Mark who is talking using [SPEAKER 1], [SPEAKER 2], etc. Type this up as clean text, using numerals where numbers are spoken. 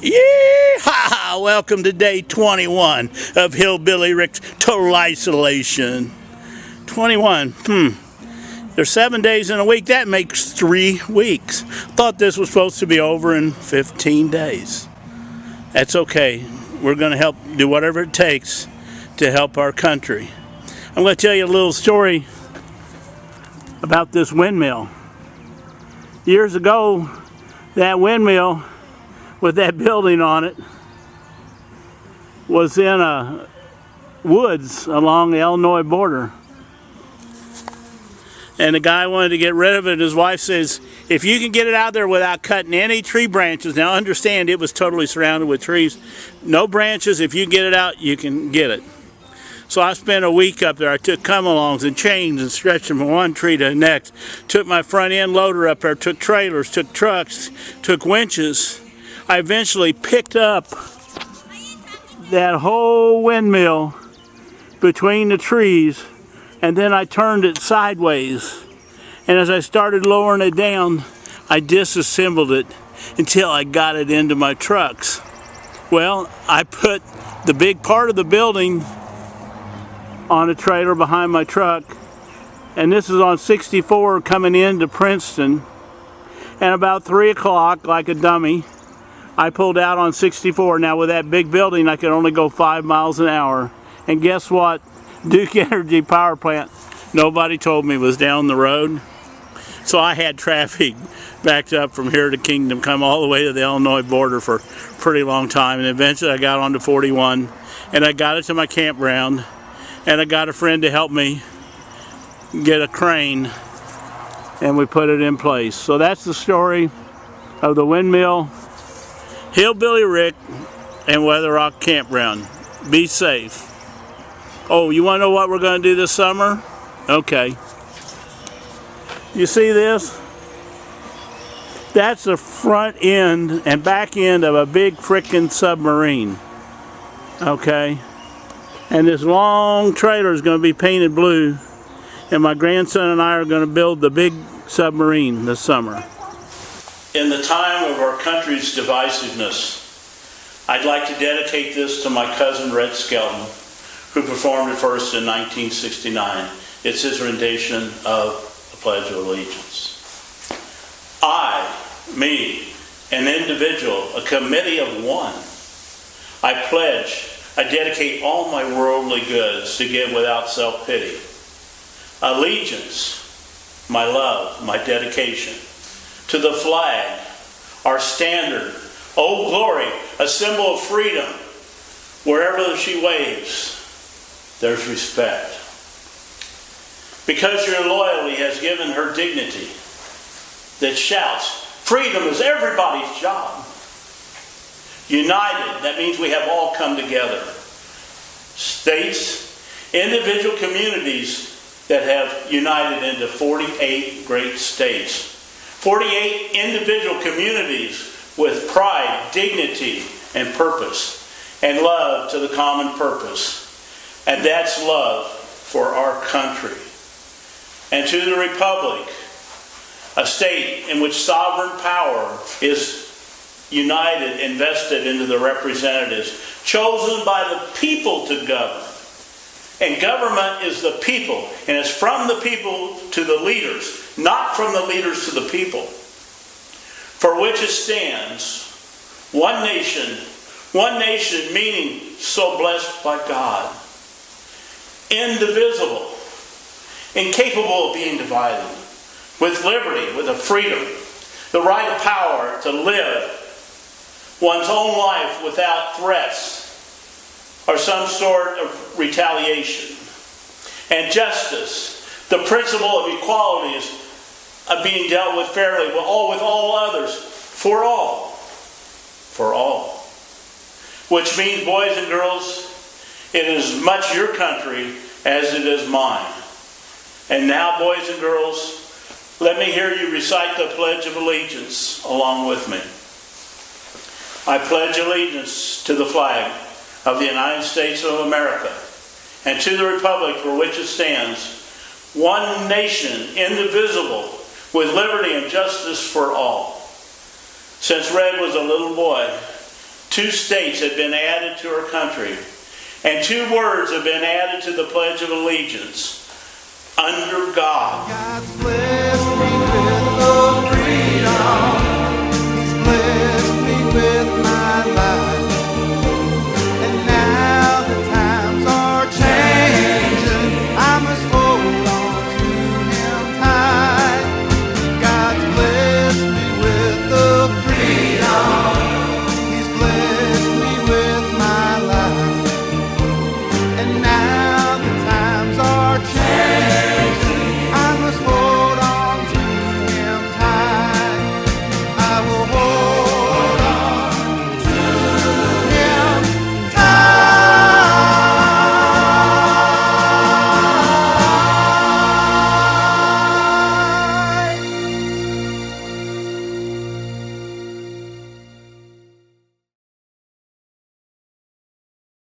[SPEAKER 1] Yeehaw! Welcome to day 21 of Hillbilly Rick's total isolation. 21. There's 7 days in a week. That makes 3 weeks. Thought this was supposed to be over in 15 days. That's okay. We're going to help do whatever it takes to help our country. I'm going to tell you a little story about this windmill. Years ago, that windmill with that building on it was in a woods along the Illinois border. And the guy wanted to get rid of it, and his wife says, if you can get it out there without cutting any tree branches, now understand it was totally surrounded with trees, no branches, if you get it out, you can get it. So I spent a week up there. I took come-alongs and chains and stretched them from one tree to the next. Took my front end loader up there, took trailers, took trucks, took winches. I eventually picked up that whole windmill between the trees, and then I turned it sideways. And as I started lowering it down, I disassembled it until I got it into my trucks. Well, I put the big part of the building on a trailer behind my truck, and this is on 64 coming into Princeton. And about 3 o'clock, like a dummy, I pulled out on 64. Now with that big building, I could only go 5 miles an hour. And guess what? Duke Energy power plant, nobody told me was down the road. So I had traffic backed up from here to Kingdom come all the way to the Illinois border for a pretty long time. And eventually I got onto 41 and I got it to my campground, and I got a friend to help me get a crane, and we put it in place. So that's the story of the windmill, Hillbilly Rick, and Weather Rock Campground. Be safe. Oh, you want to know what we're going to do this summer? Okay. You see this? That's the front end and back end of a big frickin' submarine. Okay? And this long trailer is going to be painted blue, and my grandson and I are going to build the big submarine this summer. In the time of our country's divisiveness, I'd like to dedicate this to my cousin Red Skelton, who performed it first in 1969. It's his rendition of the Pledge of Allegiance. I, me, an individual, a committee of one, I dedicate all my worldly goods to give without self-pity. Allegiance, my love, my dedication. To the flag, our standard, Old Glory, a symbol of freedom. Wherever she waves, there's respect. Because your loyalty has given her dignity that shouts, freedom is everybody's job. United, that means we have all come together. States, individual communities that have united into 48 great states. 48 individual communities with pride, dignity, and purpose, and love to the common purpose. And that's love for our country. And to the Republic, a state in which sovereign power is united, invested into the representatives, chosen by the people to govern. And government is the people, and it's from the people to the leaders, not from the leaders to the people. For which it stands, one nation meaning so blessed by God, indivisible, incapable of being divided, with liberty, with a freedom, the right of power to live one's own life without threats or some sort of retaliation. And justice, the principle of equality is of being dealt with fairly with all others, for all. For all. Which means, boys and girls, it is as much your country as it is mine. And now, boys and girls, let me hear you recite the Pledge of Allegiance along with me. I pledge allegiance to the flag of the United States of America and to the republic for which it stands, one nation, indivisible, with liberty and justice for all. Since Red was a little boy, 2 states have been added to our country. And 2 words have been added to the Pledge of Allegiance. Under God.